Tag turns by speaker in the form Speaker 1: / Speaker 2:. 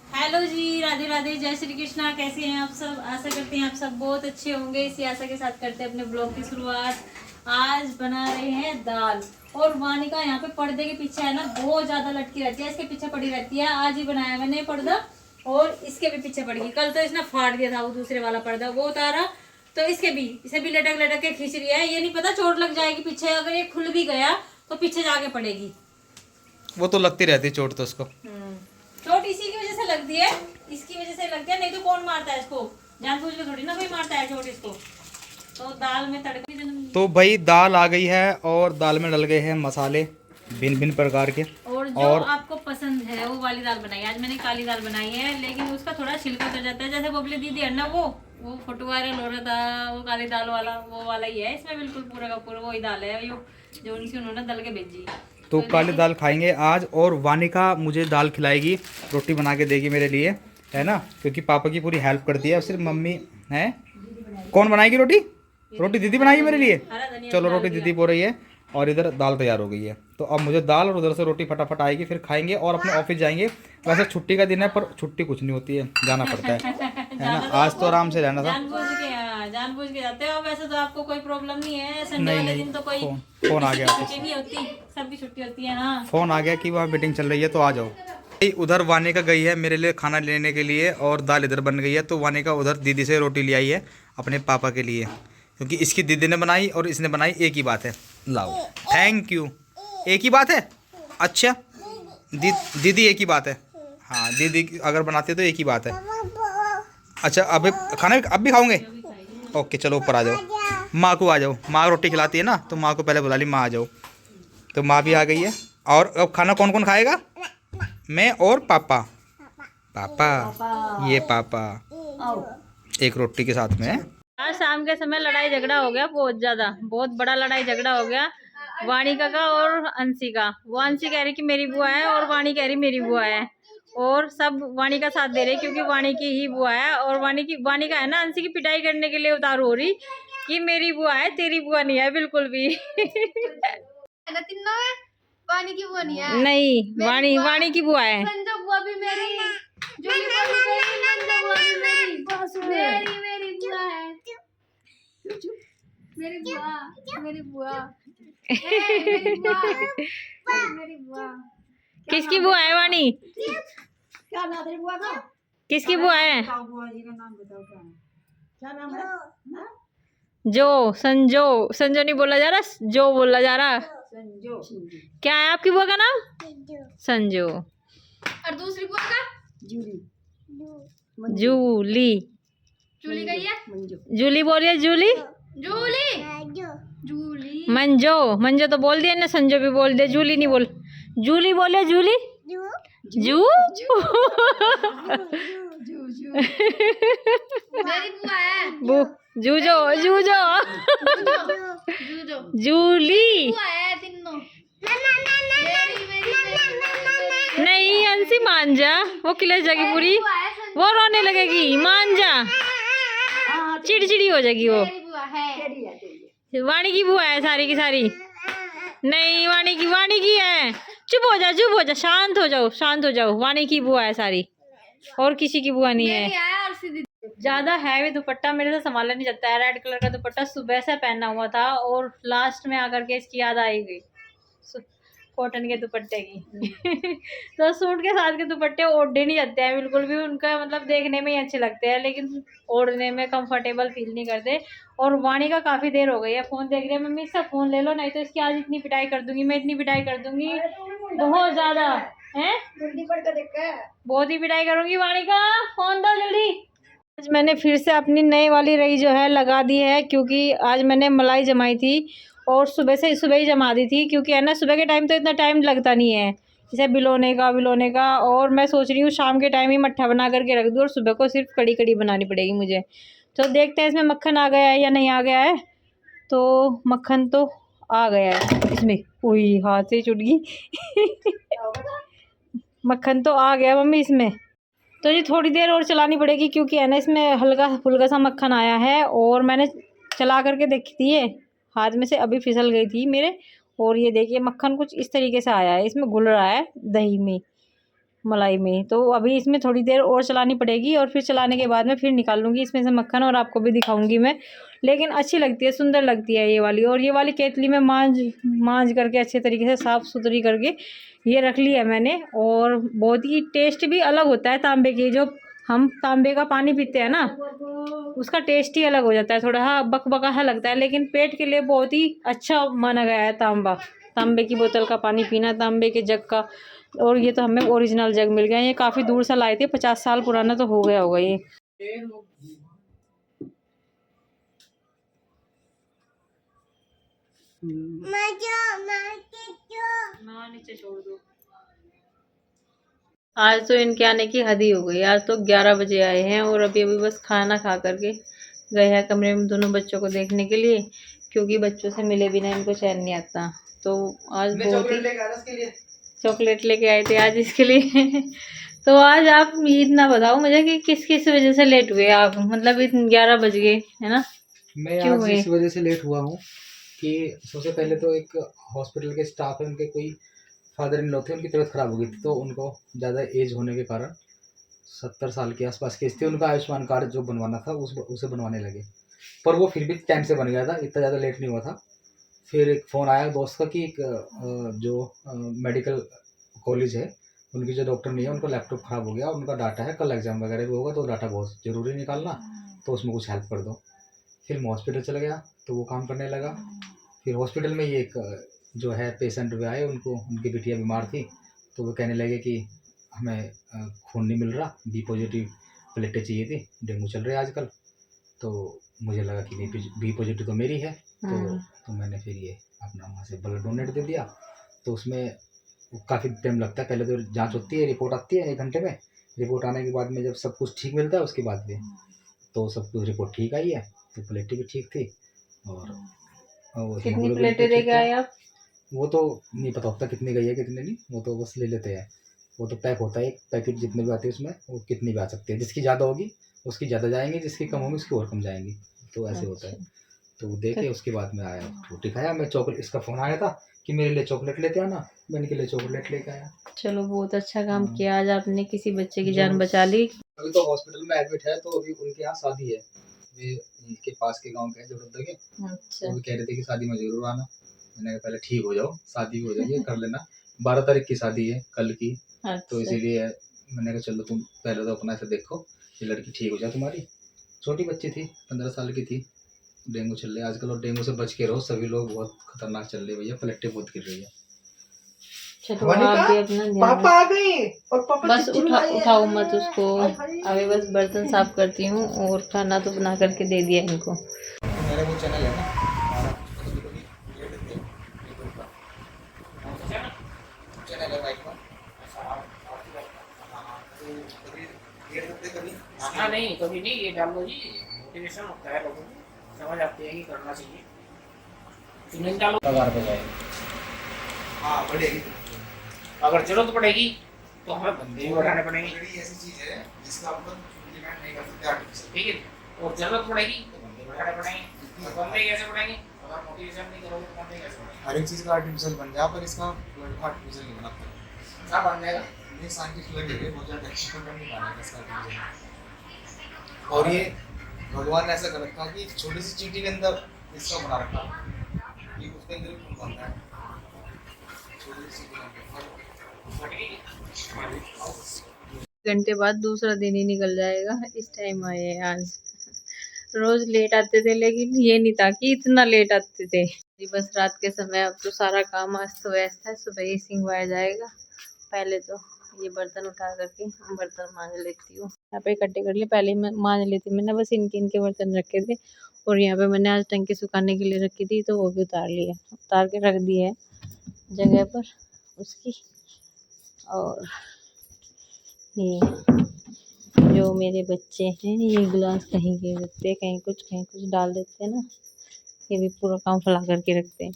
Speaker 1: Hello जी, राधे राधे, जय श्री कृष्णा। कैसे हैं आप सब? आशा करते हैं आप सब बहुत अच्छे होंगे। इसी आशा के साथ करते हैं अपने ब्लॉग की शुरुआत। आज बना रहे हैं दाल। और वानिका यहाँ पे पर्दे के पीछे है ना, बहुत ज्यादा लटकी रहती है, इसके पीछे पड़ी रहती है। आज ही बनाया मैंने पर्दा और इसके भी पीछे पड़ी गई। कल तो इसने फाड़ दिया था वो दूसरे वाला पर्दा, वो उतारा तो इसे भी लटक लटक के खींच रही है। ये नहीं पता चोट लग जाएगी पीछे, अगर ये खुल भी गया तो पीछे जाके पड़ेगी।
Speaker 2: वो तो लगती रहती है चोट तो उसको।
Speaker 1: चोट इसी की वजह से लगती है, इसकी वजह से लगती है, नहीं तो कौन मारता है इसको? जानबूझ के थोड़ी ना कोई मारता है चोट इसको। तो दाल में तड़का।
Speaker 2: तो भाई दाल आ गई है और दाल में डल गए हैं मसाले भिन्न भिन्न प्रकार के।
Speaker 1: और जो आपको पसंद है वो वाली दाल बनाई। आज मैंने काली दाल बनाई है, लेकिन उसका थोड़ा छिलका उतर जाता है। जैसे बबली दीदी है ना, वो फोटो वायरल हो रहा था, वो काली दाल वाला, वो वाला ही है। इसमें बिल्कुल पूरा का पूरा वही दाल है जो उनकी उन्होंने दल के भेजी।
Speaker 2: तो काली दाल खाएंगे आज। और वानिका मुझे दाल खिलाएगी, रोटी बना के देगी मेरे लिए, है ना, क्योंकि पापा की पूरी हेल्प करती है। सिर्फ मम्मी है। कौन बनाएगी रोटी? रोटी दीदी बनाएगी मेरे लिए। चलो रोटी दीदी बोल रही है और इधर दाल तैयार हो गई है। तो अब मुझे दाल और उधर से रोटी फटाफट आएगी, फिर खाएंगे और अपने ऑफिस जाएंगे। वैसे छुट्टी का दिन है पर छुट्टी कुछ नहीं होती है, जाना पड़ता है ना। आज तो आराम से रहना था।
Speaker 1: जानबूझ के जाते हो। वैसे तो आपको कोई प्रॉब्लम नहीं है, संडे वाले दिन तो कोई
Speaker 2: फोन आ गया,
Speaker 1: छुट्टी नहीं होती, सबकी छुट्टी होती है ना।
Speaker 2: फोन आ गया कि वहाँ मीटिंग चल रही है तो आ जाओ। उधर वानिका गई है मेरे लिए खाना लेने के लिए और दाल इधर बन गई है। तो वानिका उधर दीदी से रोटी ले आई है अपने पापा के लिए, क्योंकि इसकी दीदी ने बनाई और इसने बनाई एक ही बात है। लाओ, थैंक यू। एक ही बात है। अच्छा दीदी एक ही बात है। हाँ दीदी अगर बनाते तो एक ही बात है। अच्छा अब खाना अब भी खाओगे? ओके चलो ऊपर आ जाओ। माँ को आ जाओ, माँ रोटी खिलाती है ना, तो माँ को पहले बुला ली, माँ आ जाओ। तो माँ भी आ गई है। और अब खाना कौन कौन खाएगा? मैं और पापा। पापा ये पापा एक रोटी के साथ में।
Speaker 1: आज शाम के समय लड़ाई झगड़ा हो गया, बहुत ज्यादा, बहुत बड़ा लड़ाई झगड़ा हो गया वानिका का और अंशी का। वो अंशी कह रही कि मेरी बुआ है और वाणी कह रही मेरी बुआ है, और सब वाणी का साथ दे रहे क्योंकि वाणी की ही बुआ है। और वाणी का है ना, अंशी की पिटाई करने के लिए उतारू हो रही कि मेरी बुआ है, तेरी बुआ नहीं है बिल्कुल भी।
Speaker 3: वाणी की बुआ नहीं है।
Speaker 1: नहीं, वाणी की बुआ है।
Speaker 3: संजो बुआ भी मेरी, जूली बुआ भी मेरी, नंदो बुआ भी मेरी, मेरी बुआ है। मेरी बुआ, मेरी बुआ, मेरी बुआ, मेरी बुआ।
Speaker 1: किसकी बुआ है वाणी?
Speaker 3: क्या नाम तेरी बुआ का?
Speaker 1: किसकी बुआ है?
Speaker 3: बुआ जी का नाम बताओ क्या नाम है?
Speaker 1: जो संजो। संजो नहीं बोला जा रहा, जो बोला जा रहा।
Speaker 3: संजो।
Speaker 1: क्या है आपकी बुआ का नाम? संजो।
Speaker 3: और दूसरी बुआ का? जूली।
Speaker 1: जूली।
Speaker 3: जूली गई है?
Speaker 1: जूली बोलिए, जूली।
Speaker 3: जूली। जूली।
Speaker 1: मंजो। मंजो तो बोल दिया ना, संजो भी बोल दिया, जूली नहीं बोल। जूली बोले, जूली। जू।
Speaker 3: मेरी बुआ है।
Speaker 1: बू। जूजो, जूजो।
Speaker 3: जूजो।
Speaker 1: जूली।
Speaker 3: बुआ है तीनों। मेरी, मेरी, मेरी।
Speaker 1: नहीं अंशी, मान जा, वो खिलच जाएगी पूरी, वो रोने लगेगी। मान जा, चिड़चिड़ी हो जाएगी वो।
Speaker 3: मेरी बुआ है।
Speaker 1: वाणी की बुआ है सारी की सारी। नहीं, वाणी की है। चुप हो जा, चुप हो जा, शांत हो जाओ, शांत हो जाओ। वाणी की बुआ है सारी, और किसी की बुआ नहीं
Speaker 3: मेरी
Speaker 1: है।
Speaker 3: है और सीधी।
Speaker 1: ज्यादा हैवी दुपट्टा मेरे से संभाला नहीं जाता है। रेड कलर का दुपट्टा सुबह से पहना हुआ था और लास्ट में आकर के इसकी याद आई गई कॉटन के दुपट्टे की। तो सूट के साथ के दुपट्टे ओढ़े नहीं जाते हैं बिल्कुल भी, उनका मतलब देखने में ही अच्छे लगते हैं लेकिन ओढ़ने में कंफर्टेबल फील नहीं करते। और वाणी का काफी देर हो गई है, फोन देख रही है। मम्मी इसका फोन ले लो, नहीं तो इसकी आज इतनी पिटाई कर दूंगी मैं, इतनी पिटाई कर दूंगी, बहुत ज्यादा है, बहुत ही पिटाई करूंगी। वाणी का फोन दो जल्दी। आज मैंने फिर से अपनी नई वाली रही जो है लगा दी है, क्योंकि आज मैंने मलाई जमाई थी और सुबह ही जमा दी थी, क्योंकि है ना सुबह के टाइम तो इतना टाइम लगता नहीं है इसे भिगोने का। और मैं सोच रही हूँ शाम के टाइम ही मट्ठा बना करके रख दूँ और सुबह को सिर्फ कड़ी कड़ी बनानी पड़ेगी मुझे। तो देखते हैं इसमें मक्खन आ गया है या नहीं आ गया है। तो मक्खन तो आ गया है इसमें। ओही हाथ से छूट गई। मक्खन तो आ गया मम्मी इसमें। तो ये थोड़ी देर और चलानी पड़ेगी, क्योंकि है ना इसमें हल्का फुल्का सा मक्खन आया है और मैंने चला करके देखी थी, ये हाथ में से अभी फिसल गई थी मेरे। और ये देखिए मक्खन कुछ इस तरीके से आया है, इसमें घुल रहा है दही में। मलाई में। तो अभी इसमें थोड़ी देर और चलानी पड़ेगी और फिर चलाने के बाद में फिर निकाल लूँगी इसमें से मक्खन और आपको भी दिखाऊंगी मैं। लेकिन अच्छी लगती है, सुंदर लगती है ये वाली। और ये वाली केतली में मांज करके अच्छे तरीके से साफ़ सुथरी करके ये रख ली है मैंने। और बहुत ही टेस्ट भी अलग होता है तांबे की, जो हम तांबे का पानी पीते हैं ना, उसका टेस्ट ही अलग हो जाता है। थोड़ा हाँ बकबका लगता है, लेकिन पेट के लिए बहुत ही अच्छा माना गया है तांबे की बोतल का पानी पीना, तांबे के जग का। और ये तो हमें ओरिजिनल जग मिल गया। ये काफ़ी दूर से लाए थे, 50 साल पुराना तो हो गया होगा ये। नीचे छोड़ दो। आज तो इनके आने की हद ही हो गई। आज तो 11 बजे आए हैं और अभी बस खाना खा करके गए हैं कमरे में दोनों बच्चों को देखने के लिए, क्योंकि बच्चों से मिले बिना इनको चैन नहीं आता। तो आज बहुत ही चॉकलेट लेके आए थे आज इसके लिए। तो आज आप इतना बताओ मुझे कि किस वजह से लेट हुए आप, मतलब 11 बज गए है ना?
Speaker 2: मैं आज इस वजह से लेट हुआ हूँ कि सबसे पहले तो एक हॉस्पिटल के स्टाफ है, उनके कोई फादर इन लॉ थे, उनकी तबीयत ख़राब हो गई थी। तो उनको ज़्यादा एज होने के कारण 70 साल के आसपास की एज थी, उनका आयुष्मान कार्ड जो बनवाना था उसे बनवाने लगे। पर वो फिर भी टाइम से बन गया था, इतना ज़्यादा लेट नहीं हुआ था। फिर एक फ़ोन आया दोस्त का कि एक जो मेडिकल कॉलेज है, उनकी जो डॉक्टर नहीं है, उनका लैपटॉप ख़राब हो गया, उनका डाटा है, कल एग्ज़ाम वगैरह भी होगा, तो डाटा बहुत ज़रूरी निकालना, तो उसमें कुछ हेल्प कर दो। फिर मैं हॉस्पिटल चला गया, तो वो काम करने लगा। फिर हॉस्पिटल में ये एक जो है पेशेंट भी आए, उनको उनकी बिटिया बीमार थी, तो वो कहने लगे कि हमें खून नहीं मिल रहा, बी पॉजिटिव प्लेटें चाहिए थी, डेंगू चल रहा है आजकल। तो मुझे लगा कि बी पॉजिटिव तो मेरी है, तो मैंने फिर ये अपना वहाँ से ब्लड डोनेट दे दिया। तो उसमें काफ़ी टाइम लगता है, पहले तो जांच होती है, रिपोर्ट आती है 1 घंटे में, रिपोर्ट आने के बाद में जब सब कुछ ठीक मिलता है उसके बाद में तो सब कुछ रिपोर्ट ठीक आई है, तो प्लेटें भी ठीक थी। और
Speaker 1: कितनी प्लेटें लेके आए आप?
Speaker 2: वो तो नहीं पता होता कितनी गई है कितनी नहीं, वो तो बस ले लेते हैं। वो तो पैक होता है, एक पैकेट जितने भी आते हैं उसमें, वो कितनी भी आ सकती है। जिसकी ज़्यादा होगी उसकी ज़्यादा जाएंगी, जिसकी कम होगी उसकी और कम जाएंगी, तो ऐसे होता है। तो वो देखे उसके बाद में आया, रोटी खाया। मैं चॉकलेट, इसका फ़ोन आया था कि मेरे लिए चॉकलेट लेते आना, मैं इनके लिए चॉकलेट लेके आया।
Speaker 1: चलो बहुत अच्छा काम किया, आज आपने किसी बच्चे की जान बचा ली।
Speaker 2: अभी तो हॉस्पिटल में एडमिट है, तो अभी उनके यहाँ शादी है, वे इनके पास के गांव के हैं जोरद्दा के।
Speaker 1: अच्छा।
Speaker 2: वो भी कह रहे थे कि शादी में जरूर आना। मैंने कहा पहले ठीक हो जाओ, शादी हो जाइए कर लेना। 12 तारीख की शादी है कल की। तो इसीलिए मैंने कहा चलो तुम पहले तो अपना से देखो, ये लड़की ठीक हो जाए तुम्हारी। छोटी बच्ची थी, 15 साल की थी। डेंगू चल रहा है आजकल, और डेंगू से बच के रहो, सभी लोग बहुत खतरनाक चल रहे भैया, प्लेटें बहुत गिर रही है।
Speaker 1: चलो आप भी अपना ध्यान
Speaker 2: पापा आ गए और पापा
Speaker 1: बस उठाओ मत उसको। अभी बस बर्तन साफ करती हूँ और खाना तो बना करके दे दिया इनको।
Speaker 2: मेरा वो चैनल है ना, चैनल है बाइक का।
Speaker 4: हाँ नहीं कभी नहीं, ये डाल दो जी, मोटिवेशन होता है, लोगों को समझ आती है कि करना चाहिए। तुम डालो पगार पे जाएगी।
Speaker 2: हाँ बढ़ेगी,
Speaker 4: अगर जरूरत पड़ेगी तो हमें बंदे भी बढ़ाने पड़ेंगे।
Speaker 2: ऐसी चीज है जिसका अपन डिमांड नहीं कर सकते आर्टिफिशियल,
Speaker 4: ठीक है, और जरूरत पड़ेगी तो बंदे बढ़ाने पड़ेंगे। तो बंदे कैसे बढ़ाएंगे अगर मोटिवेशन नहीं करोगे तो बंदे कैसे बढ़ेंगे?
Speaker 2: हर एक चीज का आर्टिफिशियल बन जाए, पर इसका आर्टिफिशियल नहीं बना पाए।
Speaker 4: क्या बन जाएगा?
Speaker 2: ये साइंटिस्ट लगेंगे, बहुत ज़्यादा टेक्निकल नहीं बनाएगा इसका आर्टिफिशियल। और ये भगवान ने ऐसा कर रखा कि छोटी सी चींटी के अंदर इसका बना रखा, ये उसके अंदर भी बनता है, छोटी सी
Speaker 1: घंटे बाद दूसरा दिन ही निकल जाएगा। इस टाइम आए हैं आज। रोज लेट आते थे, लेकिन ये नहीं था कि इतना लेट आते थे। बस रात के समय अब तो सारा काम अस्त व्यस्त है, सुबह ही सिंगवाया जाएगा। पहले तो ये बर्तन उठा करके बर्तन मांज लेती हूँ। यहाँ पे इकट्ठे कर लिए, पहले मैं मांज लेती। मैंने बस इनके बर्तन रखे थे और यहाँ पे मैंने आज टंकी सुखाने के लिए रखी थी, तो वो भी उतार के रख दी है जगह पर उसकी। और ये जो मेरे बच्चे हैं, ये गिलास कहीं गिर देते हैं, कहीं कुछ डाल देते हैं ना, ये भी पूरा काम फैला करके रखते हैं।